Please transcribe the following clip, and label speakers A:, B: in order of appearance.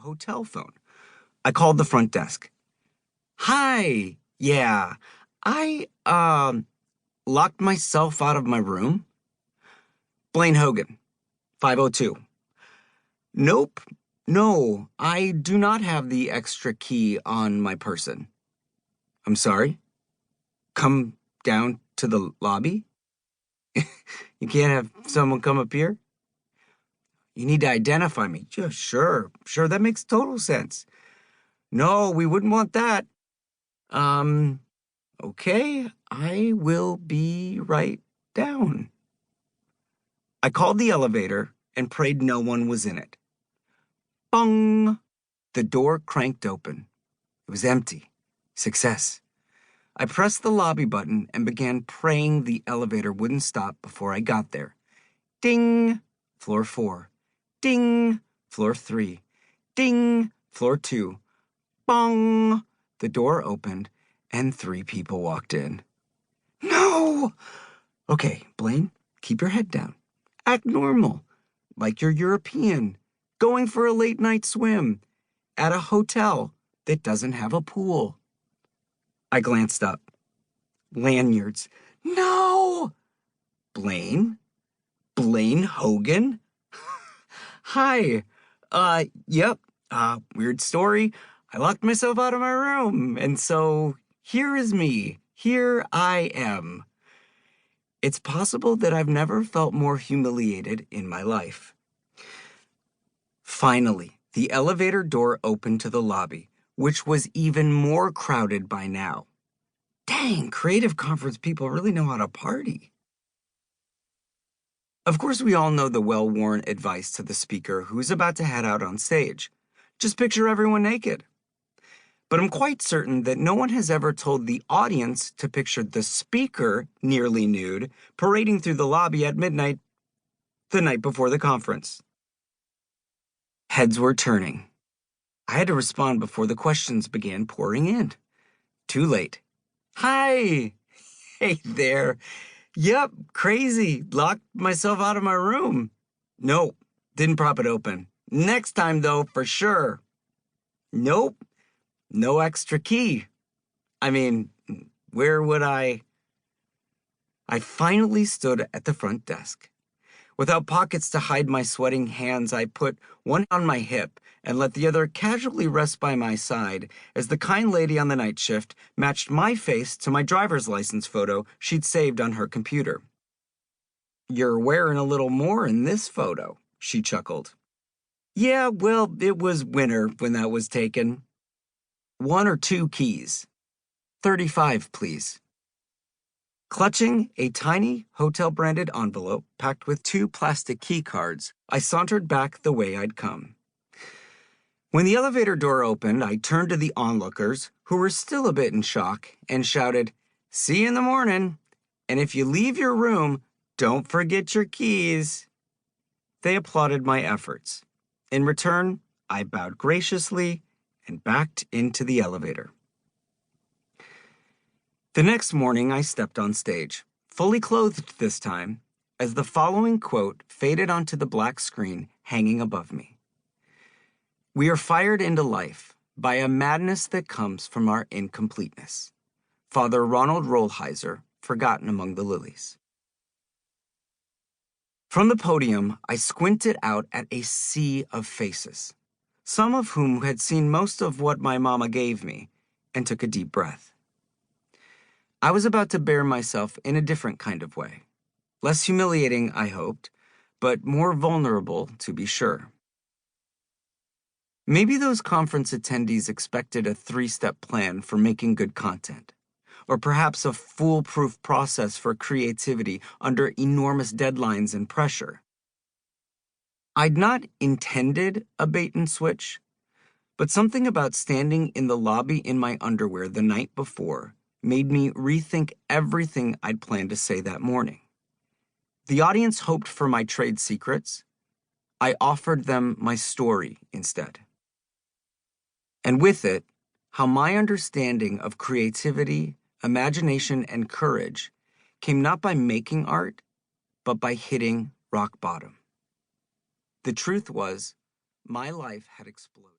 A: hotel phone. I called the front desk. Hi, yeah, I locked myself out of my room. Blaine Hogan, 502. Nope, no, I do not have the extra key on my person. I'm sorry? Come down to the lobby? You can't have someone come up here? You need to identify me. Yeah, sure, that makes total sense. No, we wouldn't want that. Um, okay, I will be right down. I called the elevator and prayed no one was in it. Bong! The door cranked open. It was empty. Success. I pressed the lobby button and began praying the elevator wouldn't stop before I got there. Ding! Floor 4. Ding! Floor 3. Ding! Floor 2. Bong! The door opened and 3 people walked in. No! Okay, Blaine, keep your head down. Act normal, like you're European, going for a late night swim at a hotel that doesn't have a pool. I glanced up. Lanyards. No! Blaine? Blaine Hogan? Hi. Yep. Weird story. I locked myself out of my room, and so here is me. Here I am. It's possible that I've never felt more humiliated in my life. Finally, the elevator door opened to the lobby, which was even more crowded by now. Dang, creative conference people really know how to party. Of course, we all know the well-worn advice to the speaker who's about to head out on stage. Just picture everyone naked. But I'm quite certain that no one has ever told the audience to picture the speaker nearly nude, parading through the lobby at midnight the night before the conference. Heads were turning. I had to respond before the questions began pouring in. Too late. Hi! Hey there. Yep, crazy. Locked myself out of my room. Nope, didn't prop it open. Next time, though, for sure. Nope, no extra key. I mean, where would I finally stood at the front desk. Without pockets to hide my sweating hands, I put one on my hip and let the other casually rest by my side as the kind lady on the night shift matched my face to my driver's license photo she'd saved on her computer. You're wearing a little more in this photo, she chuckled. Yeah, well, it was winter when that was taken. 1 or 2 keys. 35, please. Clutching a tiny hotel-branded envelope packed with 2 plastic key cards, I sauntered back the way I'd come. When the elevator door opened, I turned to the onlookers, who were still a bit in shock, and shouted, "See you in the morning, and if you leave your room, don't forget your keys." They applauded my efforts. In return, I bowed graciously and backed into the elevator. The next morning, I stepped on stage, fully clothed this time, as the following quote faded onto the black screen hanging above me. We are fired into life by a madness that comes from our incompleteness. Father Ronald Rollheiser, Forgotten Among the Lilies. From the podium, I squinted out at a sea of faces, some of whom had seen most of what my mama gave me, and took a deep breath. I was about to bear myself in a different kind of way. Less humiliating, I hoped, but more vulnerable, to be sure. Maybe those conference attendees expected a 3-step plan for making good content, or perhaps a foolproof process for creativity under enormous deadlines and pressure. I'd not intended a bait and switch, but something about standing in the lobby in my underwear the night before made me rethink everything I'd planned to say that morning. The audience hoped for my trade secrets. I offered them my story instead. And with it, how my understanding of creativity, imagination, and courage came not by making art, but by hitting rock bottom. The truth was, my life had exploded.